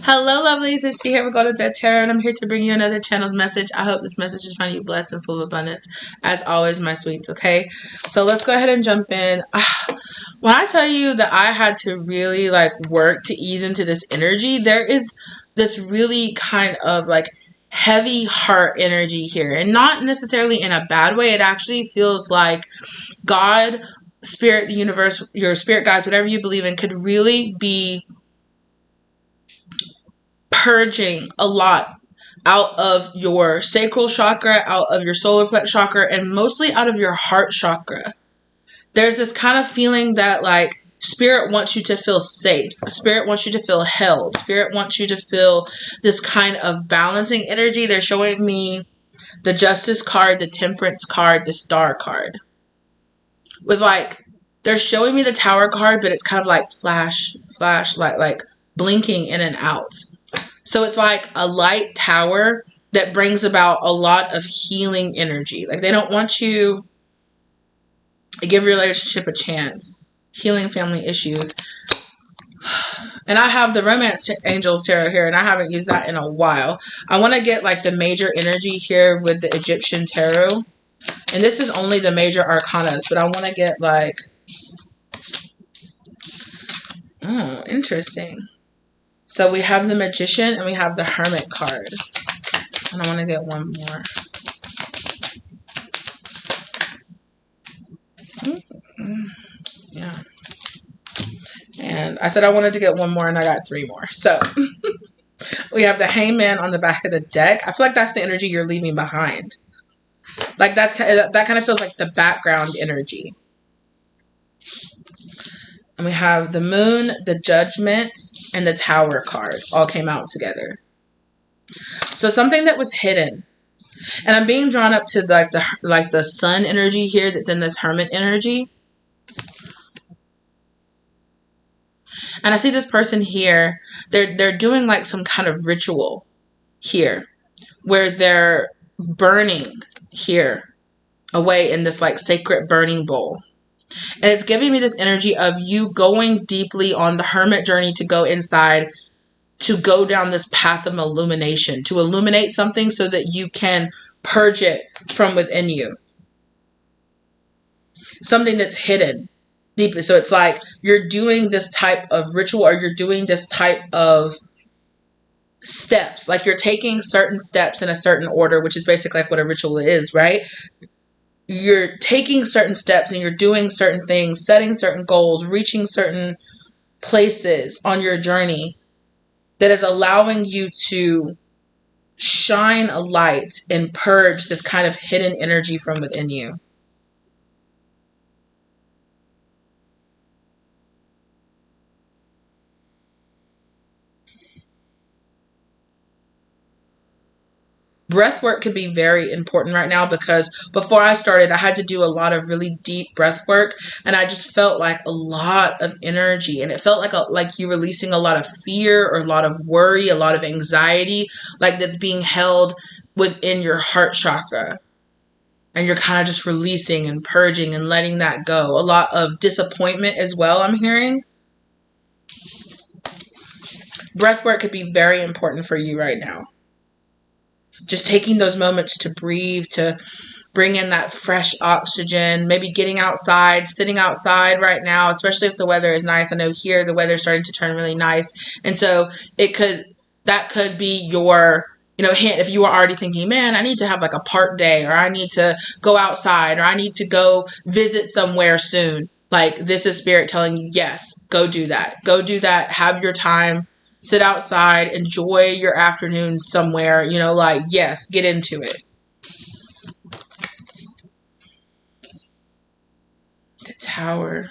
Hello, lovelies. It's G here with Go to Bed Tarot, and I'm here to bring you another channeled message. I hope this message is finding you blessed and full of abundance, as always, my sweets, okay? So let's go ahead and jump in. When I tell you that I had to really, work to ease into this energy, there is this really kind of, heavy heart energy here. And not necessarily in a bad way. It actually feels like God, Spirit, the universe, your spirit guides, whatever you believe in, could really be purging a lot out of your sacral chakra, out of your solar plex chakra, and mostly out of your heart chakra. There's this kind of feeling that Spirit wants you to feel safe. Spirit wants you to feel held. Spirit wants you to feel this kind of balancing energy. They're showing me the Justice card, the Temperance card, the Star card. With they're showing me the Tower card, but it's kind of like flash, like blinking in and out. So it's like a light tower that brings about a lot of healing energy. They don't want you to give your relationship a chance. Healing family issues. And I have the Romance Angels Tarot here, and I haven't used that in a while. I want to get the major energy here with the Egyptian Tarot. And this is only the major arcanas, but I want to get oh, interesting. So we have the Magician and we have the Hermit card. And I want to get one more. Yeah. And I said I wanted to get one more and I got three more. So we have the Hangman on the back of the deck. I feel like that's the energy you're leaving behind. That kind of feels like the background energy. And we have the Moon, the Judgment, and the Tower card all came out together. So something that was hidden. And I'm being drawn up to the Sun energy here that's in this Hermit energy. And I see this person here. They're doing some kind of ritual here where they're burning here away in this sacred burning bowl. And it's giving me this energy of you going deeply on the hermit journey to go inside, to go down this path of illumination, to illuminate something so that you can purge it from within you. Something that's hidden deeply. So it's you're doing this type of ritual, or you're doing this type of steps. You're taking certain steps in a certain order, which is basically what a ritual is, right? You're taking certain steps and you're doing certain things, setting certain goals, reaching certain places on your journey that is allowing you to shine a light and purge this kind of hidden energy from within you. Breath work could be very important right now, because before I started, I had to do a lot of really deep breath work, and I just felt a lot of energy, and it felt like you releasing a lot of fear, or a lot of worry, a lot of anxiety, that's being held within your heart chakra. And you're kind of just releasing and purging and letting that go. A lot of disappointment as well, I'm hearing. Breath work could be very important for you right now. Just taking those moments to breathe, to bring in that fresh oxygen, maybe getting outside, sitting outside right now, especially if the weather is nice. I know here the weather is starting to turn really nice. And so that could be your, hint. If you were already thinking, man, I need to have a park day, or I need to go outside, or I need to go visit somewhere soon. This is Spirit telling you, yes, go do that. Go do that. Have your time. Sit outside, enjoy your afternoon somewhere, yes, get into it. The Tower.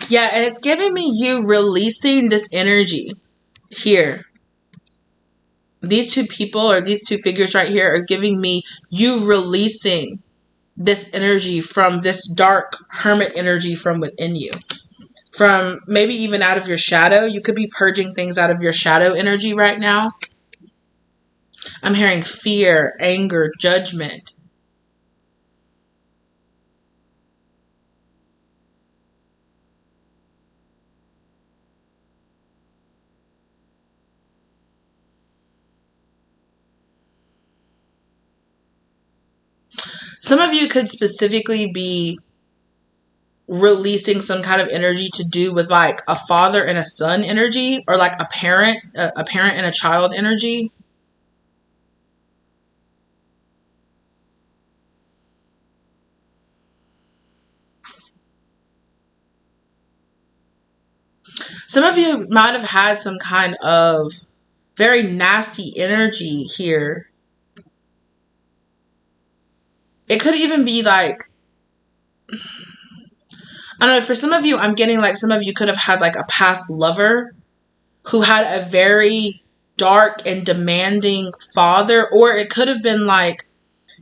Yeah, and it's giving me you releasing this energy. Here, these two people, or these two figures right here, are giving me you releasing this energy from this dark hermit energy from within you. from maybe even out of your shadow. You could be purging things out of your shadow energy right now. I'm hearing fear, anger, judgment. Some of you could specifically be releasing some kind of energy to do with like a father and a son energy, or like a parent and a child energy. Some of you might have had some kind of very nasty energy here. It could even be like, I don't know, for some of you, I'm getting like some of you could have had like a past lover who had a very dark and demanding father, or it could have been like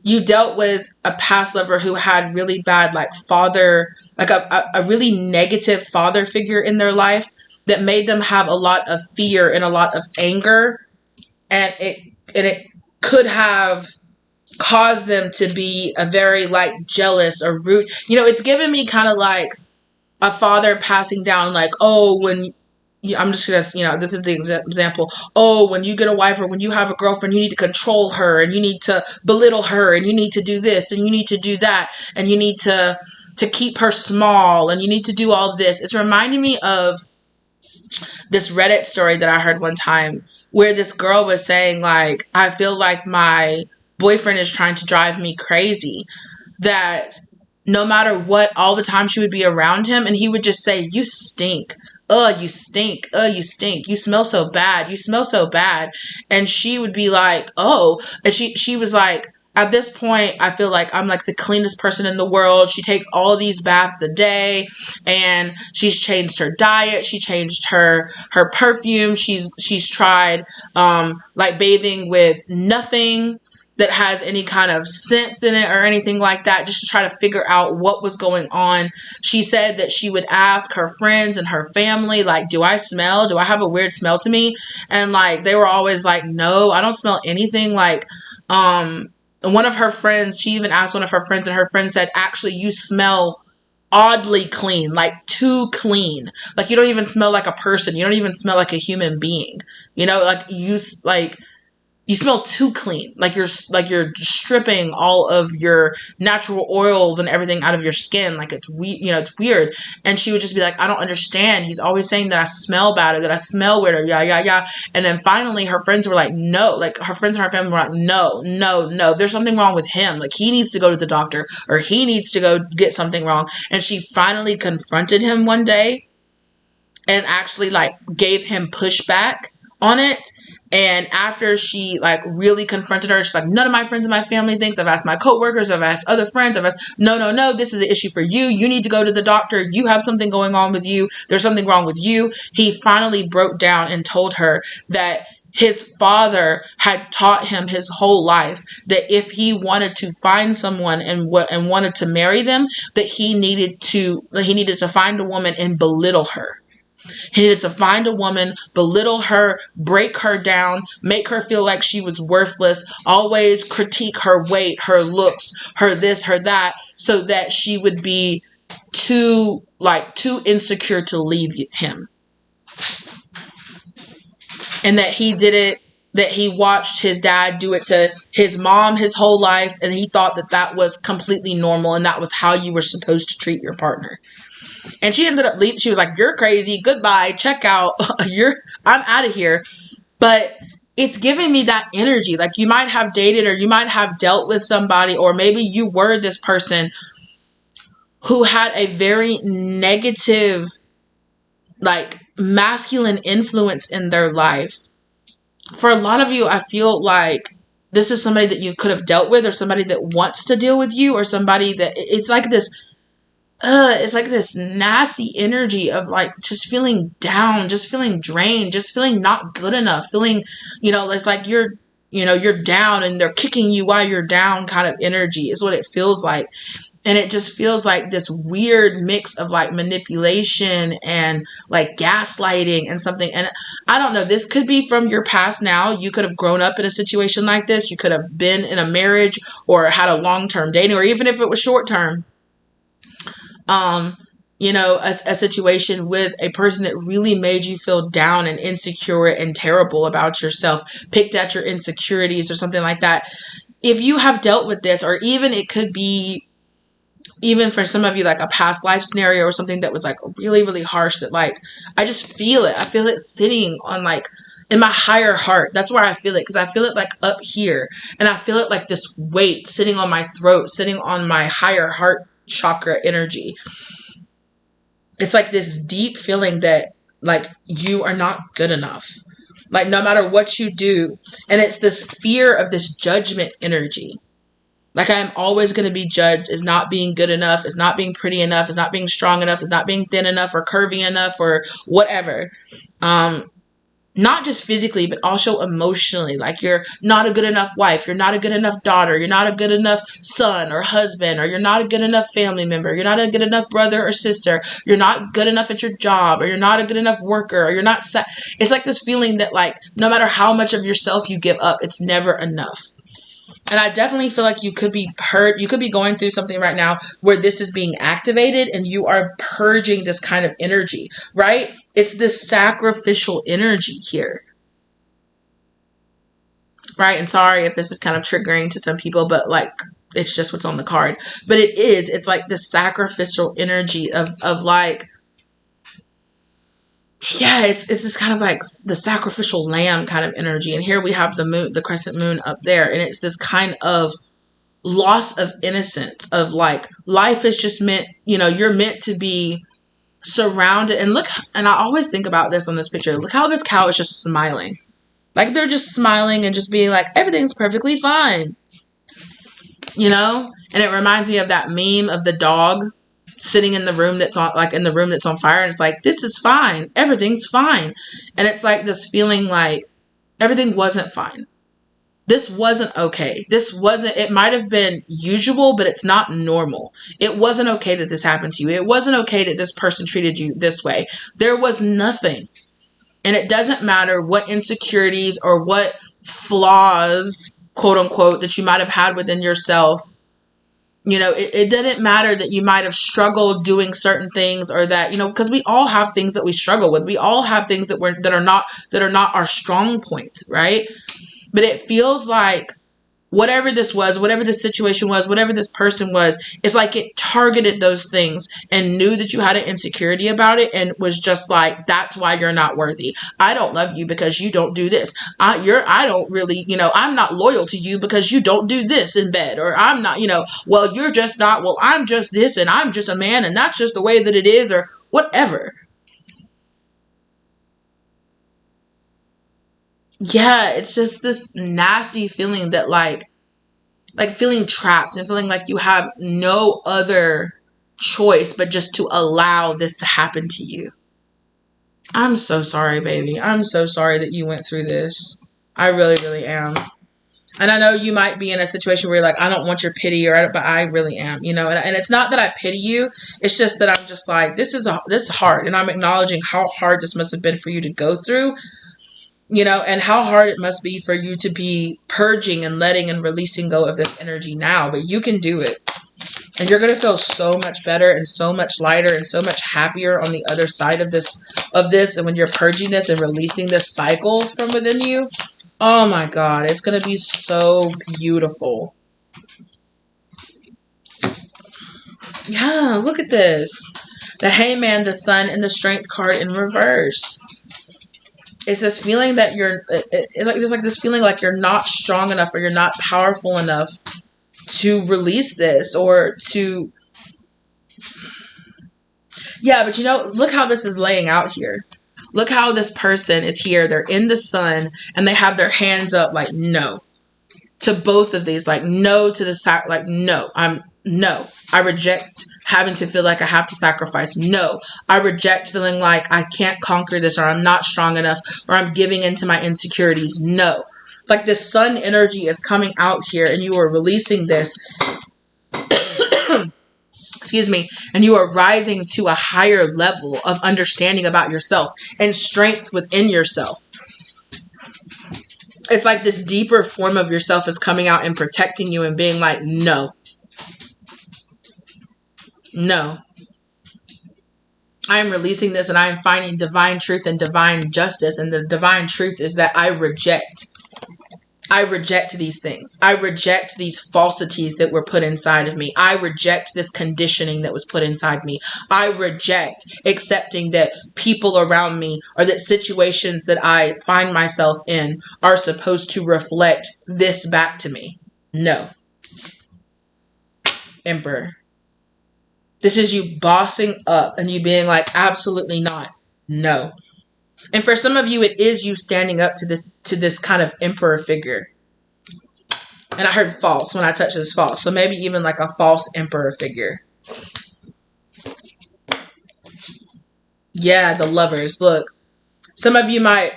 you dealt with a past lover who had really bad like father, like a really negative father figure in their life that made them have a lot of fear and a lot of anger, and it could have caused them to be a very like jealous or rude. You know, it's given me kind of like a father passing down like, oh, when I'm just gonna, you know, this is the example. Oh, when you get a wife or when you have a girlfriend, you need to control her and you need to belittle her and you need to do this and you need to do that and you need to keep her small and you need to do all this. It's reminding me of this Reddit story that I heard one time where this girl was saying like, I feel like my boyfriend is trying to drive me crazy. That no matter what, all the time she would be around him and he would just say, you stink. You stink. You stink. You smell so bad. You smell so bad. And she would be like, oh. And she was like, at this point, I feel like I'm like the cleanest person in the world. She takes all these baths a day and she's changed her diet. She changed her perfume. She's tried like bathing with nothing that has any kind of sense in it or anything like that, just to try to figure out what was going on. She said that she would ask her friends and her family, like, do I smell? Do I have a weird smell to me? And like, they were always like, no, I don't smell anything. Like, one of her friends, she even asked one of her friends and her friend said, actually, you smell oddly clean, like too clean. Like you don't even smell like a person. You don't even smell like a human being. You know, like you smell too clean. Like you're stripping all of your natural oils and everything out of your skin. Like it's it's weird. And she would just be like, I don't understand. He's always saying that I smell bad or that I smell weird or yeah. And then finally her friends were like, no, like her friends and her family were like, no, there's something wrong with him. Like he needs to go to the doctor or he needs to go get something wrong. And she finally confronted him one day and actually like gave him pushback on it. And after she like really confronted her, she's like, none of my friends and my family thinks. I've asked my coworkers, I've asked other friends, I've asked, no, this is an issue for you. You need to go to the doctor. You have something going on with you. There's something wrong with you. He finally broke down and told her that his father had taught him his whole life that if he wanted to find someone and wanted to marry them, that he needed to find a woman and belittle her. He needed to find a woman, belittle her, break her down, make her feel like she was worthless, always critique her weight, her looks, her this, her that, so that she would be too insecure to leave him. And that he did it, that he watched his dad do it to his mom his whole life, and he thought that that was completely normal and that was how you were supposed to treat your partner. And she ended up leaving. She was like, you're crazy. Goodbye. Check out. I'm out of here. But it's giving me that energy. Like you might have dated or you might have dealt with somebody, or maybe you were this person who had a very negative, like masculine influence in their life. For a lot of you, I feel like this is somebody that you could have dealt with, or somebody that wants to deal with you, or somebody that it's like this nasty energy of like just feeling down, just feeling drained, just feeling not good enough, feeling, it's like you're you know, you're down and they're kicking you while you're down kind of energy is what it feels like. And it just feels like this weird mix of like manipulation and like gaslighting and something. And I don't know, this could be from your past now. You could have grown up in a situation like this. You could have been in a marriage or had a long-term dating, or even if it was short-term, you know, a situation with a person that really made you feel down and insecure and terrible about yourself, picked at your insecurities or something like that. If you have dealt with this, or even it could be, even for some of you, like a past life scenario or something that was like really, really harsh, that like, I just feel it. I feel it sitting on like in my higher heart. That's where I feel it. Cause I feel it like up here, and I feel it like this weight sitting on my throat, sitting on my higher heart chakra energy. It's like this deep feeling that like you are not good enough, like no matter what you do. And it's this fear of this judgment energy. Like I'm always going to be judged as not being good enough, as not being pretty enough, as not being strong enough, as not being thin enough or curvy enough or whatever. Not just physically, but also emotionally. Like you're not a good enough wife. You're not a good enough daughter. You're not a good enough son or husband, or you're not a good enough family member. You're not a good enough brother or sister. You're not good enough at your job, or you're not a good enough worker, or you're not. It's like this feeling that like no matter how much of yourself you give up, it's never enough. And I definitely feel like you could be hurt. You could be going through something right now where this is being activated and you are purging this kind of energy, right? It's this sacrificial energy here, right? And sorry if this is kind of triggering to some people, but like, it's just what's on the card. But it is, it's like the sacrificial energy of like, yeah, it's this kind of like the sacrificial lamb kind of energy. And here we have the moon, the crescent moon up there. And it's this kind of loss of innocence of like, life is just meant, you know, you're meant to be surrounded. And look, and I always think about this on this picture. Look how this cow is just smiling. Like they're just smiling and just being like, everything's perfectly fine. You know? And it reminds me of that meme of the dog sitting in the room that's on, like in the room that's on fire, and it's like, this is fine, everything's fine. And it's like this feeling like everything wasn't fine. This wasn't okay. This wasn't, it might have been usual, but it's not normal. It wasn't okay that this happened to you. It wasn't okay that this person treated you this way. There was nothing. And it doesn't matter what insecurities or what flaws, quote unquote, that you might have had within yourself. You know, it didn't matter that you might have struggled doing certain things, or that, you know, because we all have things that we struggle with. We all have things that are not our strong points, right? But it feels like whatever this was, whatever this situation was, whatever this person was, it's like it targeted those things and knew that you had an insecurity about it and was just like, that's why you're not worthy. I don't love you because you don't do this. I don't really, you know, I'm not loyal to you because you don't do this in bed. Or I'm not, you know, well, you're just not, well, I'm just this and I'm just a man and that's just the way that it is, or whatever. Yeah, it's just this nasty feeling that like feeling trapped and feeling like you have no other choice but just to allow this to happen to you. I'm so sorry, baby. I'm so sorry that you went through this. I really, really am. And I know you might be in a situation where you're like, I don't want your pity, but I really am, you know, and it's not that I pity you. It's just that I'm just like, this is hard. And I'm acknowledging how hard this must have been for you to go through. You know, and how hard it must be for you to be purging and letting and releasing go of this energy now. But you can do it. And you're going to feel so much better and so much lighter and so much happier on the other side of this. And when you're purging this and releasing this cycle from within you, oh my God, it's going to be so beautiful. Yeah, look at this. The Hangman, the Sun, and the Strength card in reverse. It's this feeling that it's like this feeling like you're not strong enough or you're not powerful enough to release this or to, yeah, but you know, look how this is laying out here. Look how this person is here. They're in the sun and they have their hands up like no to both of these, like no to the like no, I reject having to feel like I have to sacrifice. No, I reject feeling like I can't conquer this, or I'm not strong enough, or I'm giving into my insecurities. No, Like this sun energy is coming out here, and you are releasing this. Excuse me. And you are rising to a higher level of understanding about yourself and strength within yourself. It's like this deeper form of yourself is coming out and protecting you and being like, no. No. I am releasing this, and I am finding divine truth and divine justice. And the divine truth is that I reject these things. I reject these falsities that were put inside of me. I reject this conditioning that was put inside me. I reject accepting that people around me or that situations that I find myself in are supposed to reflect this back to me. No. Emperor. This is you bossing up and you being like, absolutely not. No. And for some of you, it is you standing up to this kind of emperor figure. And I heard false when I touched this false. So maybe even like a false emperor figure. Yeah, the Lovers. Look, some of you might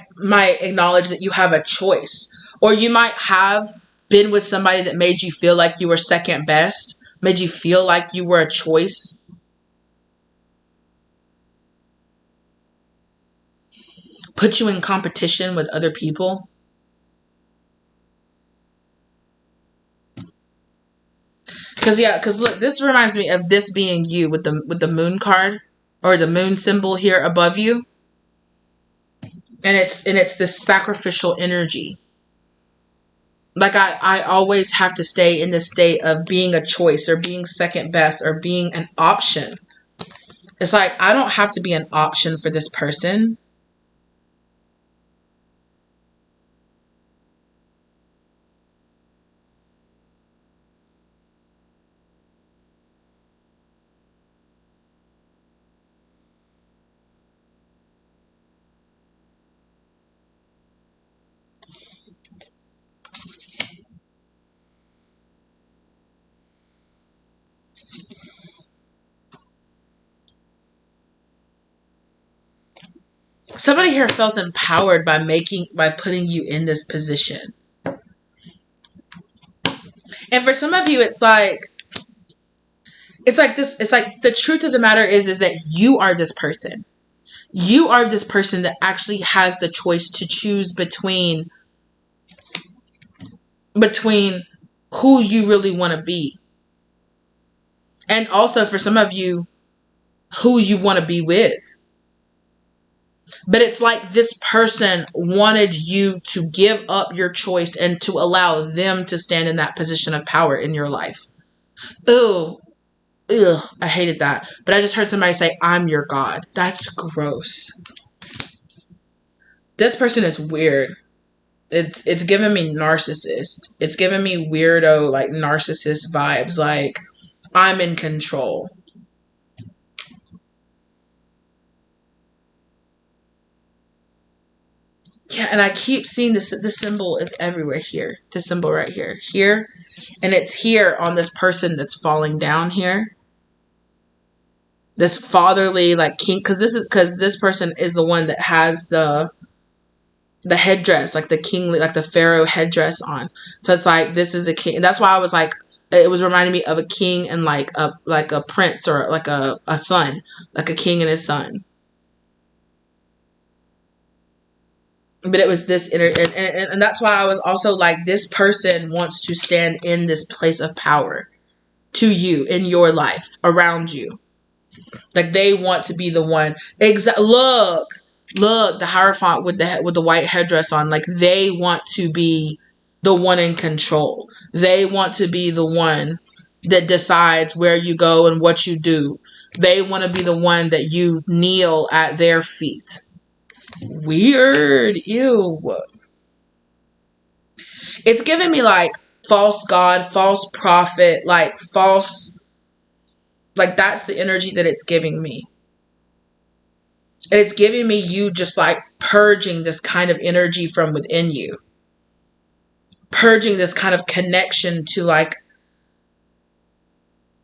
acknowledge that you have a choice. Or you might have been with somebody that made you feel like you were second best. Made you feel like you were a choice. Put you in competition with other people. Because look, this reminds me of this being you with the moon card or the moon symbol here above you. And it's this sacrificial energy. Like I always have to stay in this state of being a choice or being second best or being an option. It's like I don't have to be an option for this person. Somebody here felt empowered by putting you in this position. And for some of you, it's like the truth of the matter is that you are this person. You are this person that actually has the choice to choose between who you really want to be. And also for some of you, who you want to be with. But it's like this person wanted you to give up your choice and to allow them to stand in that position of power in your life. Ugh, I hated that. But I just heard somebody say, I'm your God. That's gross. This person is weird. It's giving me narcissist. It's giving me weirdo, like narcissist vibes. Like, I'm in control. Yeah, and I keep seeing this symbol is everywhere here. This symbol right here. Here. And it's here on this person that's falling down here. This fatherly, like, king. Because this person is the one that has the headdress, like the kingly, like the pharaoh headdress on. So it's like, this is a king. And that's why I was like, it was reminding me of a king and like a prince or like a son. Like a king and his son. But it was this inner, and that's why I was also like, this person wants to stand in this place of power to you, in your life, around you. Like, they want to be the one. Look, the Hierophant with the white headdress on. Like, they want to be the one in control. They want to be the one that decides where you go and what you do. They want to be the one that you kneel at their feet. Weird. Ew. It's giving me like false god, false prophet, like false, like that's the energy that it's giving me. And it's giving me you just like purging this kind of energy from within you. Purging this kind of connection to like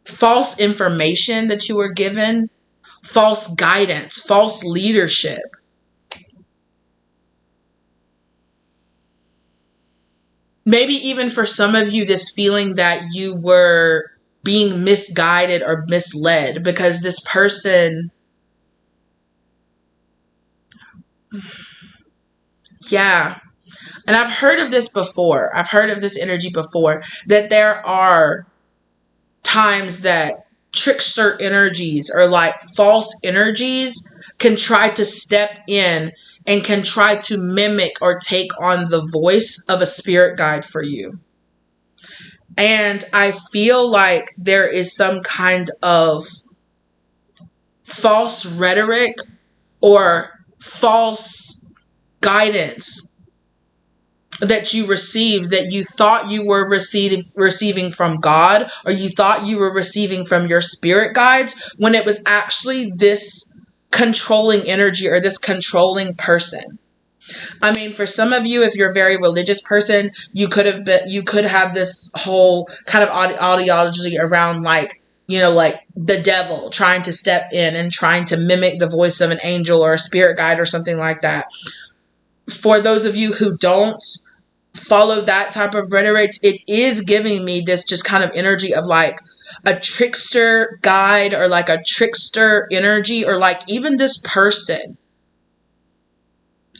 false information that you were given, false guidance, false leadership. maybe even for some of you, this feeling that you were being misguided or misled because this person, yeah. And I've heard of this before. I've heard of this energy before, that there are times that trickster energies or like false energies can try to step in and can try to mimic or take on the voice of a spirit guide for you. And I feel like there is some kind of false rhetoric or false guidance that you received, that you thought you were receiving from God, or you thought you were receiving from your spirit guides, when it was actually this controlling energy or this controlling person. I mean, for some of you, if you're a very religious person, you could have this whole kind of ideology around like, you know, like the devil trying to step in and trying to mimic the voice of an angel or a spirit guide or something like that. For those of you who don't follow that type of rhetoric, it is giving me this just kind of energy of like a trickster guide or like a trickster energy, or like even this person,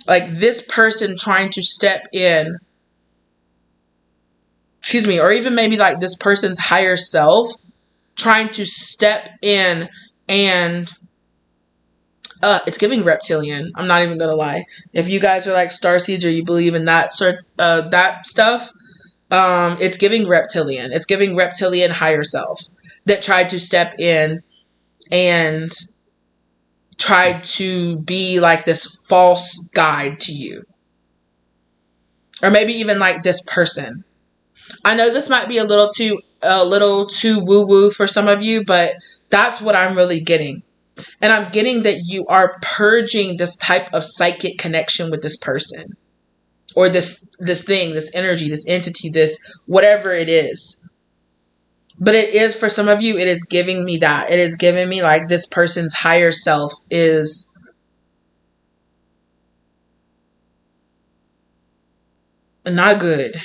like this person trying to step in, or even maybe like this person's higher self trying to step in and it's giving reptilian. I'm not even gonna lie. If you guys are like starseeds or you believe in that sort that stuff, it's giving reptilian. It's giving reptilian higher self that tried to step in and tried to be like this false guide to you. Or maybe even like this person. I know this might be a little too woo-woo for some of you, but that's what I'm really getting. And I'm getting that you are purging this type of psychic connection with this person. Or this thing, this energy, this entity, this whatever it is. But it is, for some of you, it is giving me that. It is giving me like this person's higher self is not good.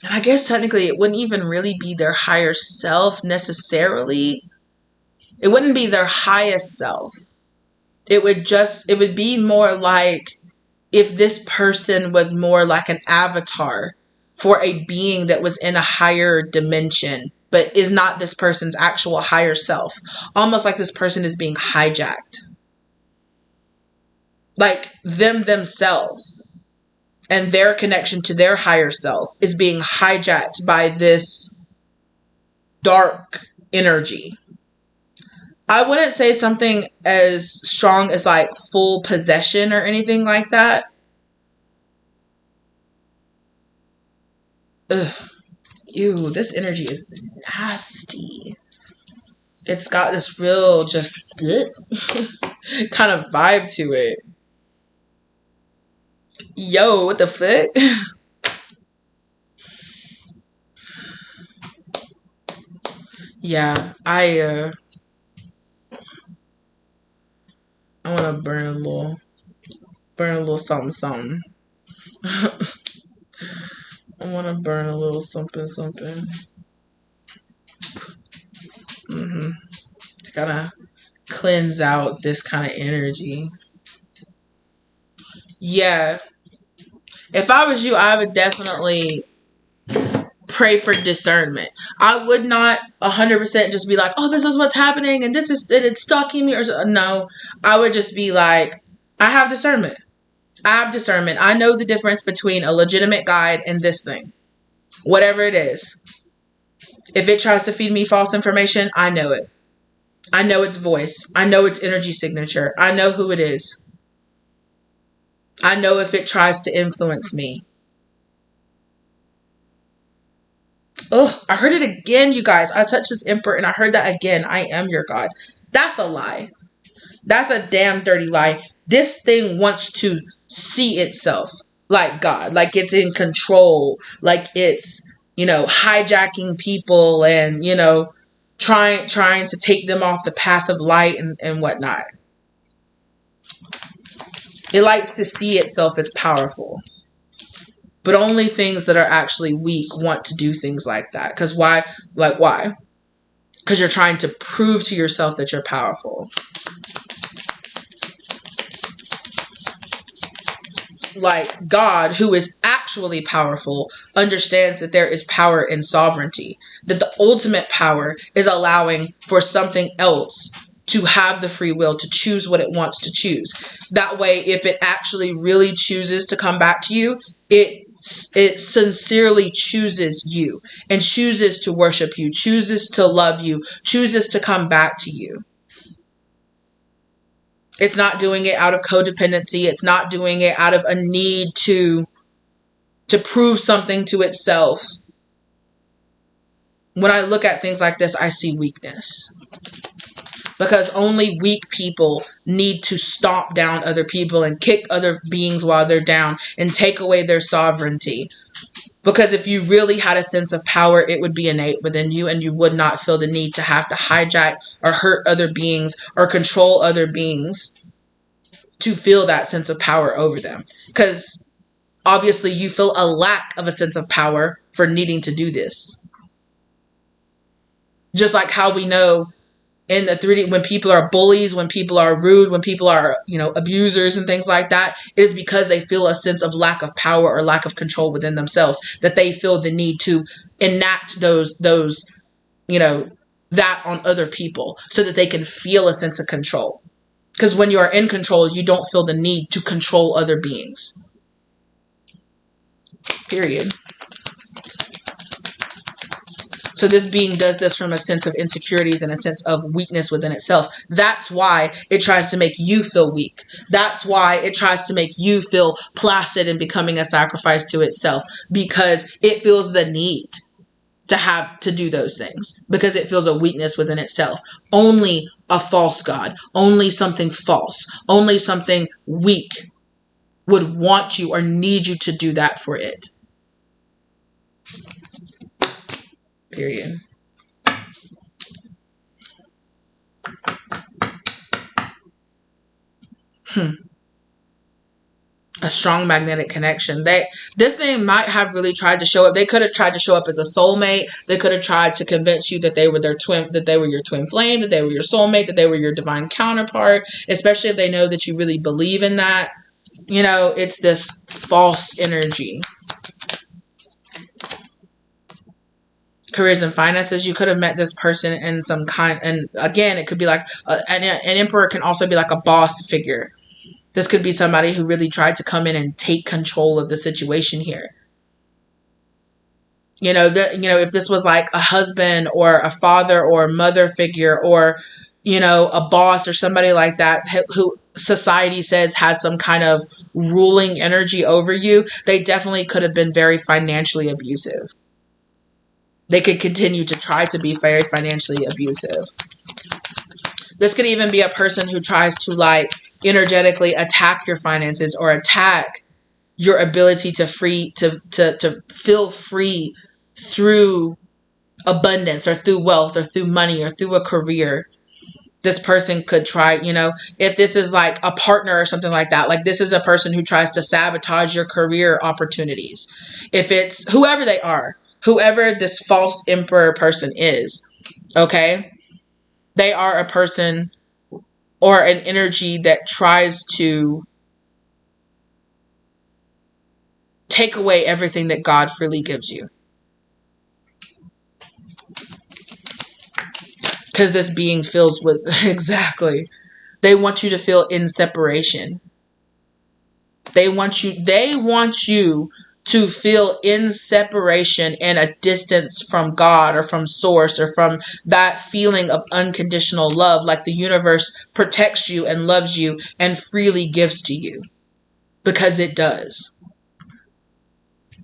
And I guess technically it wouldn't even really be their higher self necessarily. It wouldn't be their highest self. It would be more like if this person was more like an avatar for a being that was in a higher dimension, but is not this person's actual higher self. Almost like this person is being hijacked. Like themselves and their connection to their higher self is being hijacked by this dark energy. I wouldn't say something as strong as like full possession or anything like that. Ugh. Ew, this energy is nasty. It's got this real just kind of vibe to it. Yo, what the fuck? Yeah, I want to burn a little something. I want to burn a little something. To kind of cleanse out this kind of energy. Yeah. If I was you, I would definitely pray for discernment. I would not 100% just be like, oh, this is what's happening and it's stalking me. Or no, I would just be like, I have discernment. I know the difference between a legitimate guide and this thing. Whatever it is. If it tries to feed me false information, I know it. I know its voice. I know its energy signature. I know who it is. I know if it tries to influence me. Ugh, I heard it again, you guys. I touched this emperor and I heard that again. I am your God. That's a lie. That's a damn dirty lie. This thing wants to see itself like God, like it's in control, like it's, hijacking people and, trying to take them off the path of light and whatnot. It likes to see itself as powerful. But only things that are actually weak want to do things like that. Because why? Like, why? Because you're trying to prove to yourself that you're powerful. Like, God, who is actually powerful, understands that there is power in sovereignty. That the ultimate power is allowing for something else to have the free will to choose what it wants to choose. That way, if it actually really chooses to come back to you, it sincerely chooses you and chooses to worship you, chooses to love you, chooses to come back to you. It's not doing it out of codependency. It's not doing it out of a need to prove something to itself. When I look at things like this, I see weakness. Because only weak people need to stomp down other people and kick other beings while they're down and take away their sovereignty. Because if you really had a sense of power, it would be innate within you, and you would not feel the need to have to hijack or hurt other beings or control other beings to feel that sense of power over them. Because obviously you feel a lack of a sense of power for needing to do this. Just like how we know in the 3D, when people are bullies, when people are rude, when people are, abusers and things like that, it is because they feel a sense of lack of power or lack of control within themselves, that they feel the need to enact that on other people so that they can feel a sense of control. Because when you are in control, you don't feel the need to control other beings. Period. So this being does this from a sense of insecurities and a sense of weakness within itself. That's why it tries to make you feel weak. That's why it tries to make you feel placid and becoming a sacrifice to itself, because it feels the need to have to do those things, because it feels a weakness within itself. Only a false God, only something false, only something weak would want you or need you to do that for it. Period. A strong magnetic connection. This thing might have really tried to show up. They could have tried to show up as a soulmate. They could have tried to convince you that they were their twin, that they were your twin flame, that they were your soulmate, that they were your divine counterpart, especially if they know that you really believe in that. It's this false energy. Careers and finances. You could have met this person in some kind, and again, it could be like an emperor can also be like a boss figure. This could be somebody who really tried to come in and take control of the situation here. If this was like a husband or a father or a mother figure, or a boss or somebody like that who society says has some kind of ruling energy over you, they definitely could have been very financially abusive. They could continue to try to be very financially abusive. This could even be a person who tries to energetically attack your finances or attack your ability to feel free through abundance or through wealth or through money or through a career. This person could try, if this is like a partner or something like that, like this is a person who tries to sabotage your career opportunities. If it's whoever they are, whoever this false emperor person is, okay, they are a person or an energy that tries to take away everything that God freely gives you. Because this being fills with, exactly, they want you to feel in separation. They want you to feel in separation and a distance from God or from source or from that feeling of unconditional love, like the universe protects you and loves you and freely gives to you, because it does.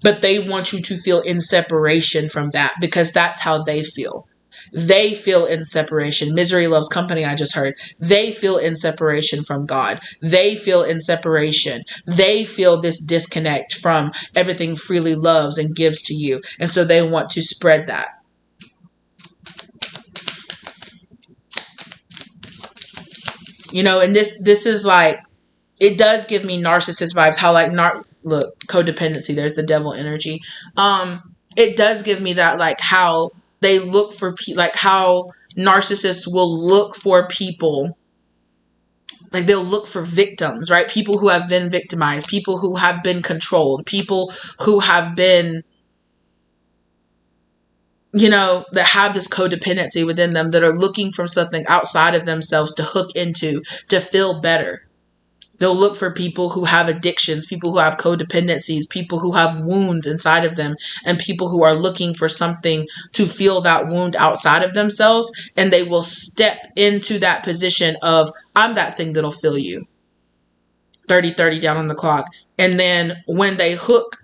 But they want you to feel in separation from that, because that's how they feel. They feel in separation. Misery loves company, I just heard. They feel in separation from God. They feel in separation. They feel this disconnect from everything freely loves and gives to you. And so they want to spread that. And this is like it does give me narcissist vibes. How like look, codependency. There's the devil energy. It does give me that, like how they look for like how narcissists will look for people. Like they'll look for victims, right? People who have been victimized, people who have been controlled, people who have been, you know, that have this codependency within them, that are looking for something outside of themselves to hook into, to feel better. They'll look for people who have addictions, people who have codependencies, people who have wounds inside of them, and people who are looking for something to feel that wound outside of themselves. And they will step into that position of, I'm that thing that'll fill you. 30-30 down on the clock. And then when they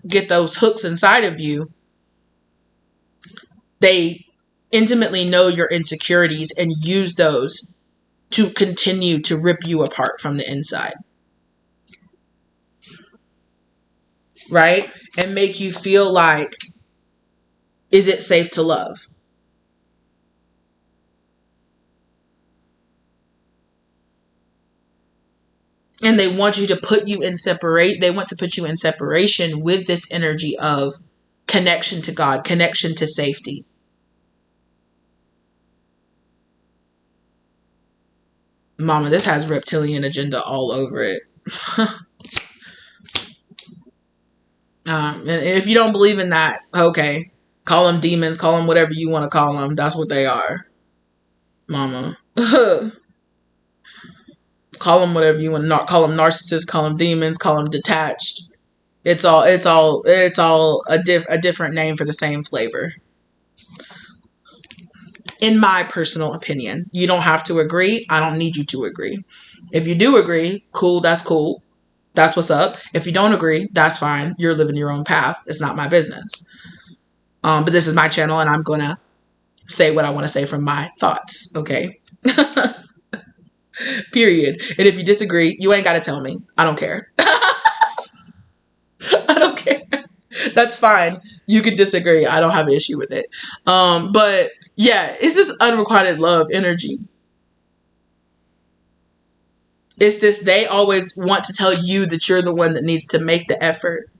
get those hooks inside of you, they intimately know your insecurities and use those to continue to rip you apart from the inside. Right? And make you feel like, is it safe to love? And they want you to put you in they want to put you in separation with this energy of connection to God, connection to safety. Mama, this has reptilian agenda all over it. And if you don't believe in that, okay, call them demons, call them whatever you want to call them. That's what they are, Mama. Call them whatever you want. Not call them narcissists, call them demons, call them detached. It's all a different name for the same flavor. In my personal opinion, you don't have to agree. I don't need you to agree. If you do agree, cool. That's cool. That's what's up. If you don't agree, that's fine. You're living your own path. It's not my business. But this is my channel, and I'm gonna say what I want to say from my thoughts. Okay. Period. And if you disagree, you ain't got to tell me. I don't care. I don't care. That's fine. You can disagree. I don't have an issue with it. But yeah, it's this unrequited love energy. It's this, they always want to tell you that you're the one that needs to make the effort.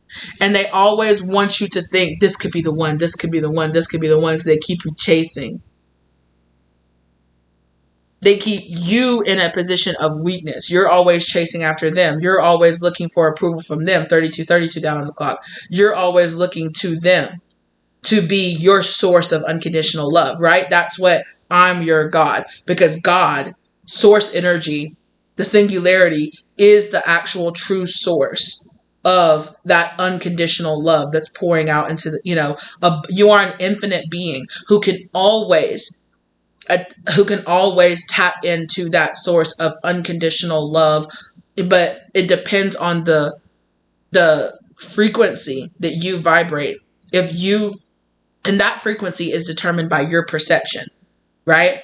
And they always want you to think, this could be the one, this could be the one, this could be the one, so they keep you chasing. They keep you in a position of weakness. You're always chasing after them. You're always looking for approval from them. 32 down on the clock. You're always looking to them to be your source of unconditional love, right? That's what I'm your God. Because God, source energy, the singularity, is the actual true source of that unconditional love that's pouring out into the, you are an infinite being who can always tap into that source of unconditional love, but it depends on the frequency that you vibrate. And that frequency is determined by your perception, right?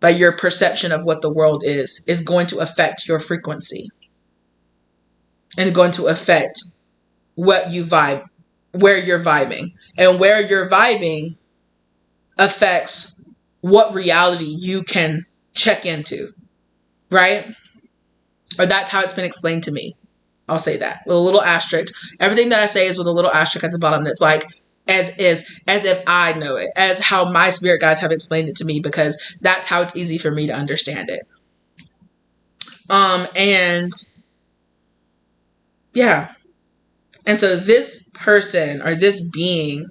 By your perception of what the world is going to affect your frequency, and going to affect what you vibe, where you're vibing, and where you're vibing affects what reality you can check into, right? Or that's how it's been explained to me. I'll say that with a little asterisk. Everything that I say is with a little asterisk at the bottom. That's like as if I know it, as how my spirit guides have explained it to me, because that's how it's easy for me to understand it. And yeah. And so this person or this being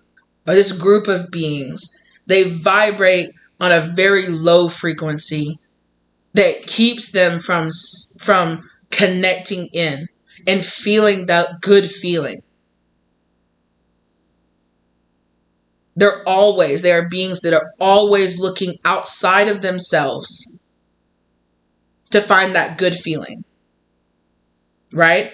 or this group of beings, they vibrate on a very low frequency that keeps them from connecting in and feeling that good feeling. They are beings that are always looking outside of themselves to find that good feeling, right?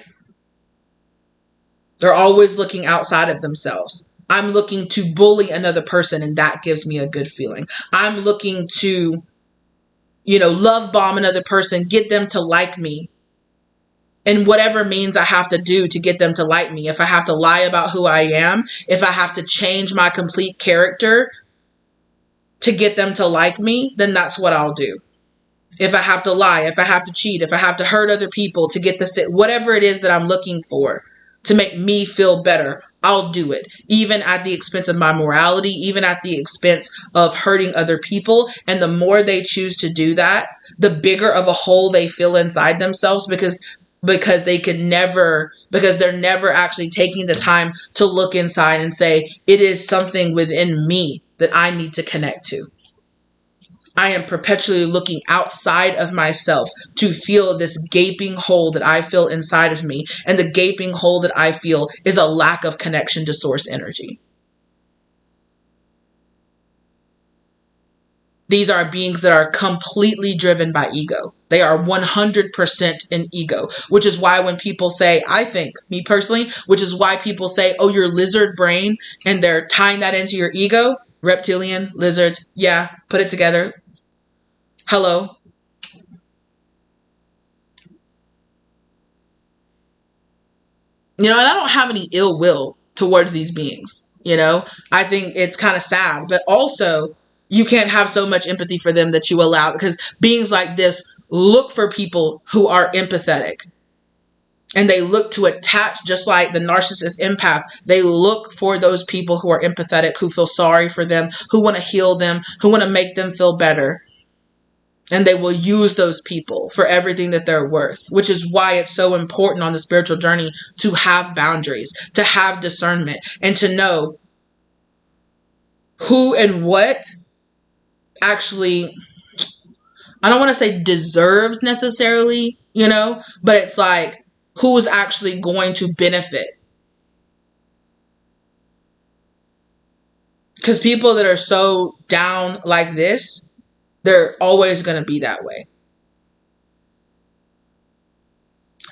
They're always looking outside of themselves. I'm looking to bully another person, and that gives me a good feeling. I'm looking to, love bomb another person, get them to like me. And whatever means I have to do to get them to like me. If I have to lie about who I am, if I have to change my complete character to get them to like me, then that's what I'll do. If I have to lie, if I have to cheat, if I have to hurt other people to get this, whatever it is that I'm looking for to make me feel better, I'll do it. Even at the expense of my morality, even at the expense of hurting other people. And the more they choose to do that, the bigger of a hole they feel inside themselves because they're never actually taking the time to look inside and say, it is something within me that I need to connect to. I am perpetually looking outside of myself to feel this gaping hole that I feel inside of me. And the gaping hole that I feel is a lack of connection to source energy. These are beings that are completely driven by ego. They are 100% in ego, which is why when people say, I think, me personally, which is why people say, oh, your lizard brain, and they're tying that into your ego, reptilian, lizards, yeah, put it together. Hello. And I don't have any ill will towards these beings. I think it's kind of sad, but also you can't have so much empathy for them that you allow, because beings like this look for people who are empathetic. And they look to attach, just like the narcissist empath. They look for those people who are empathetic, who feel sorry for them, who want to heal them, who want to make them feel better. And they will use those people for everything that they're worth, which is why it's so important on the spiritual journey to have boundaries, to have discernment, and to know who and what actually, I don't want to say deserves necessarily, but it's like who is actually going to benefit. Because people that are so down like this, they're always going to be that way.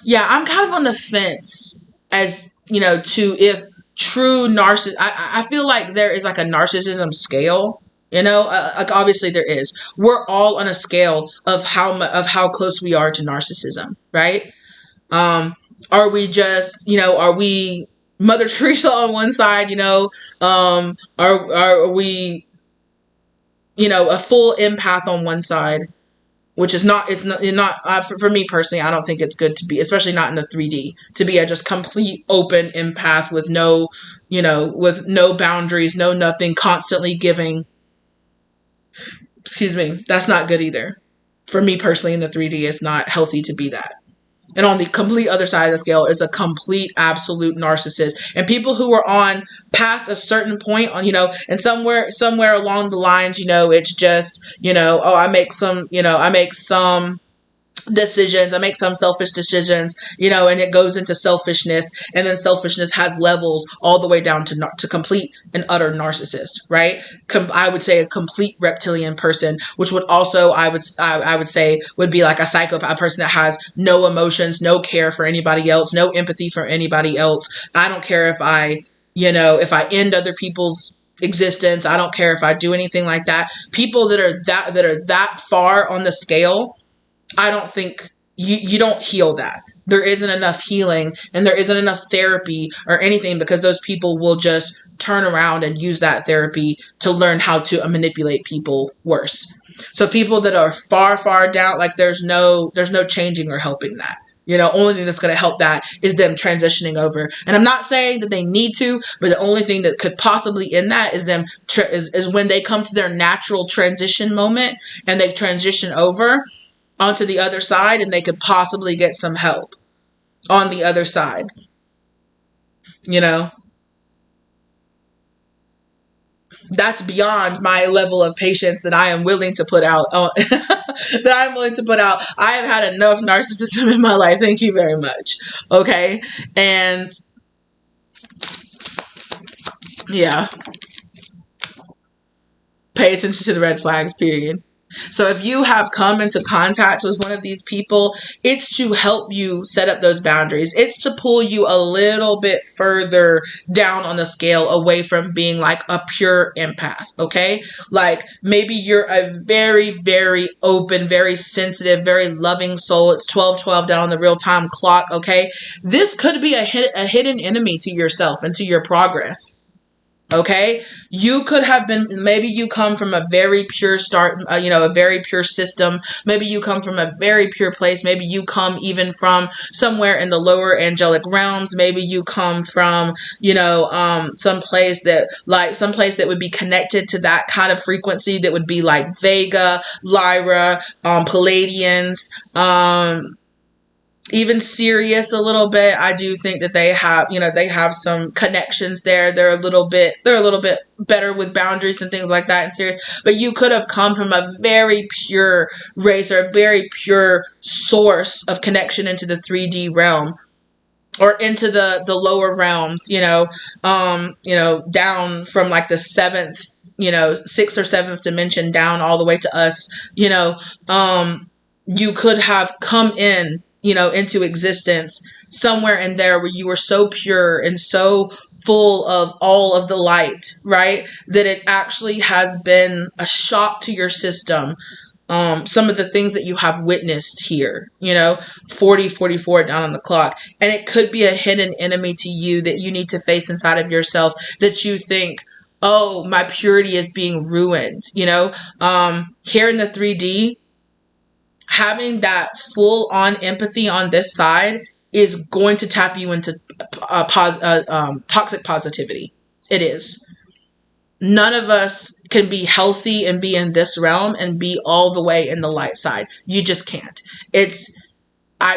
Yeah, I'm kind of on the fence as, to if true narcissism, I feel like there is like a narcissism scale, like obviously there is. We're all on a scale of how close we are to narcissism, right? Are we just, are we Mother Teresa on one side, are we, a full empath on one side, which is not, it's not for me personally, I don't think it's good to be, especially not in the 3D, to be a just complete open empath with no, with no boundaries, no nothing, constantly giving. Excuse me. That's not good either. For me personally in the 3D, it's not healthy to be that. And on the complete other side of the scale is a complete, absolute narcissist. And people who are on past a certain point on, and somewhere along the lines, it's just, I make some decisions. I make some selfish decisions, and it goes into selfishness. And then selfishness has levels all the way down to complete and utter narcissist, right? I would say a complete reptilian person, which would also, I would say would be like a psychopath, a person that has no emotions, no care for anybody else, no empathy for anybody else. I don't care if if I end other people's existence. I don't care if I do anything like that. People that are that far on the scale, I don't think you don't heal that. There isn't enough healing and there isn't enough therapy or anything, because those people will just turn around and use that therapy to learn how to manipulate people worse. So people that are far, far down, like there's no changing or helping that. Only thing that's going to help that is them transitioning over. And I'm not saying that they need to, but the only thing that could possibly end that is them is when they come to their natural transition moment and they transition over onto the other side, and they could possibly get some help on the other side. That's beyond my level of patience that I am willing to put out. I have had enough narcissism in my life. Thank you very much. Okay. And yeah, pay attention to the red flags, period. So if you have come into contact with one of these people, it's to help you set up those boundaries. It's to pull you a little bit further down on the scale away from being like a pure empath, okay? Like maybe you're a very, very open, very sensitive, very loving soul. It's 12:12 down on the real-time clock, okay? This could be a hidden enemy to yourself and to your progress. Okay, you could have been, maybe you come from a very pure start, a very pure system. Maybe you come from a very pure place. Maybe you come even from somewhere in the lower angelic realms. Maybe you come from, some place that would be connected to that kind of frequency, that would be like Vega, Lyra, Palladians, even Sirius a little bit. I do think that they have some connections there. They're a little bit better with boundaries and things like that in Sirius. But you could have come from a very pure race, or a very pure source of connection into the 3D realm, or into the lower realms, down from like the seventh, sixth or seventh dimension down all the way to us. You could have come in, into existence somewhere in there where you were so pure and so full of all of the light, right? That it actually has been a shock to your system. Some of the things that you have witnessed here, 44 down on the clock. And it could be a hidden enemy to you that you need to face inside of yourself, that you think, oh, my purity is being ruined. Here in the 3D, having that full on empathy on this side is going to tap you into toxic positivity. It is. None of us can be healthy and be in this realm and be all the way in the light side. You just can't.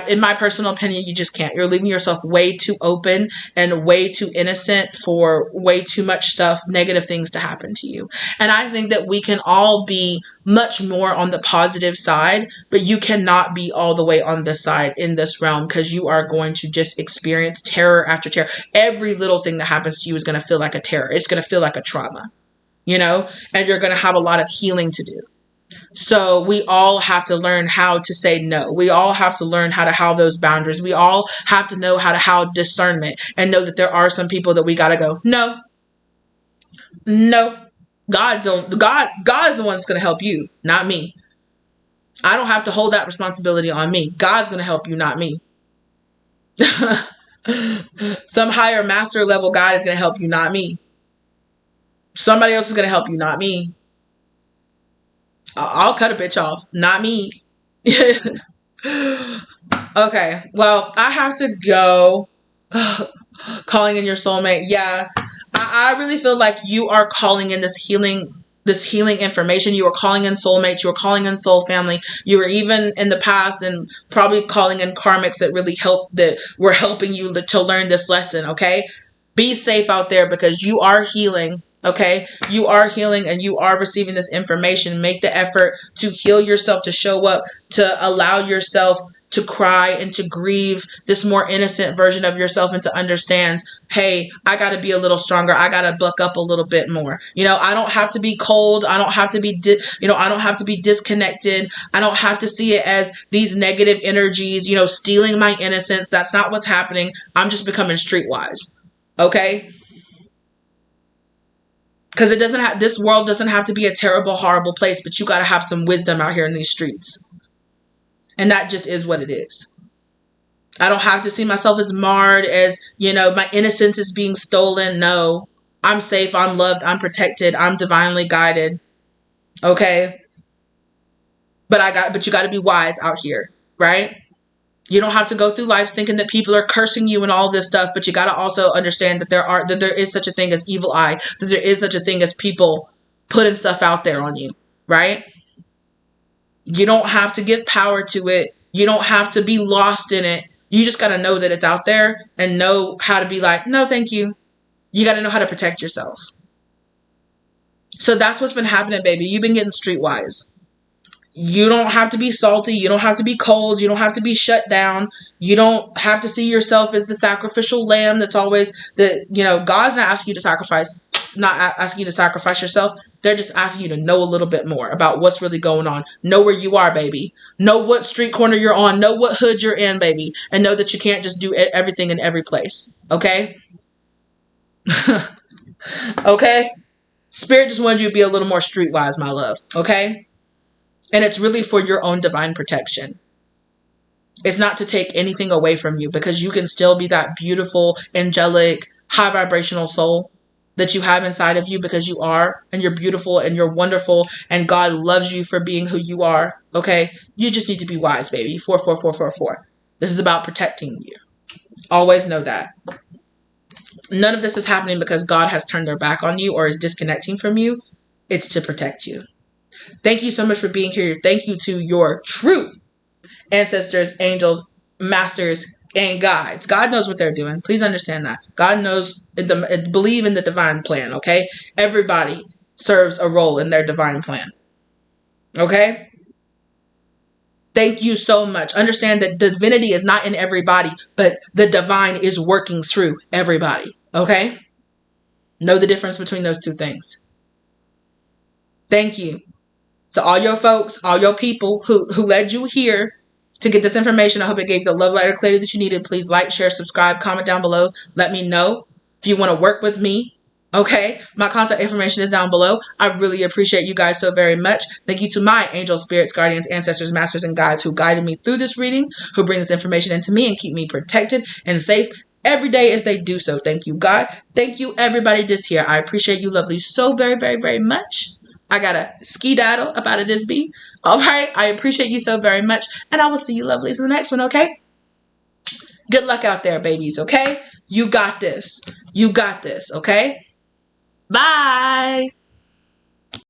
In my personal opinion, you just can't. You're leaving yourself way too open and way too innocent for way too much stuff, negative things to happen to you. And I think that we can all be much more on the positive side, but you cannot be all the way on this side in this realm, because you are going to just experience terror after terror. Every little thing that happens to you is going to feel like a terror. It's going to feel like a trauma, and you're going to have a lot of healing to do. So we all have to learn how to say no. We all have to learn how to have those boundaries. We all have to know how to have discernment and know that there are some people that we got to go, no. God is the one that's going to help you, not me. I don't have to hold that responsibility on me. God's going to help you, not me. Some higher master level God is going to help you, not me. Somebody else is going to help you, not me. I'll cut a bitch off, not me. Okay, well, I have to go. Calling in your soulmate. Yeah, I really feel like you are calling in this healing information. You are calling in soulmates. You are calling in soul family. You were even in the past and probably calling in karmics that were helping you to learn this lesson. Okay, be safe out there, because you are healing. Okay, you are healing and you are receiving this information. Make the effort to heal yourself, to show up, to allow yourself to cry and to grieve this more innocent version of yourself, and to understand, hey, I got to be a little stronger. I got to buck up a little bit more. I don't have to be cold. I don't have to be, I don't have to be disconnected. I don't have to see it as these negative energies, stealing my innocence. That's not what's happening. I'm just becoming streetwise. Okay. Because this world doesn't have to be a terrible, horrible place, but you got to have some wisdom out here in these streets. And that just is what it is. I don't have to see myself as marred, as, my innocence is being stolen. No, I'm safe. I'm loved. I'm protected. I'm divinely guided. Okay. But you got to be wise out here, right? You don't have to go through life thinking that people are cursing you and all this stuff, but you got to also understand that there is such a thing as evil eye, that there is such a thing as people putting stuff out there on you, right? You don't have to give power to it. You don't have to be lost in it. You just got to know that it's out there and know how to be like, no, thank you. You got to know how to protect yourself. So that's what's been happening, baby. You've been getting streetwise. You don't have to be salty. You don't have to be cold. You don't have to be shut down. You don't have to see yourself as the sacrificial lamb that's always God's not asking you to sacrifice, yourself. They're just asking you to know a little bit more about what's really going on. Know where you are, baby. Know what street corner you're on. Know what hood you're in, baby. And know that you can't just do everything in every place. Okay? Okay? Spirit just wanted you to be a little more streetwise, my love. Okay? And it's really for your own divine protection. It's not to take anything away from you, because you can still be that beautiful, angelic, high vibrational soul. that you have inside of you, because you are, and you're beautiful and you're wonderful, and God loves you for being who you are. Okay? You just need to be wise, baby. 44444. This is about protecting you. Always know that. None of this is happening because God has turned their back on you or is disconnecting from you. It's to protect you. Thank you so much for being here. Thank you to your true ancestors, angels, masters, and guides. God knows what they're doing. Please understand that. God knows, believe in the divine plan, okay? Everybody serves a role in their divine plan. Okay? Thank you so much. Understand that divinity is not in everybody, but the divine is working through everybody. Okay? Know the difference between those two things. Thank you. So all your folks, all your people who led you here to get this information, I hope it gave the love light or clarity that you needed. Please like, share, subscribe, comment down below. Let me know if you want to work with me. Okay, my contact information is down below. I really appreciate you guys so very much. Thank you to my angels, spirits, guardians, ancestors, masters, and guides who guided me through this reading, who bring this information into me and keep me protected and safe every day as they do so. Thank you, God. Thank you, everybody that's here. I appreciate you, lovely, so very, very, very much. I got a ski-daddle about it this be. All right, I appreciate you so very much, and I will see you, lovelies, in the next one, okay? Good luck out there, babies, okay? You got this. You got this, okay? Bye.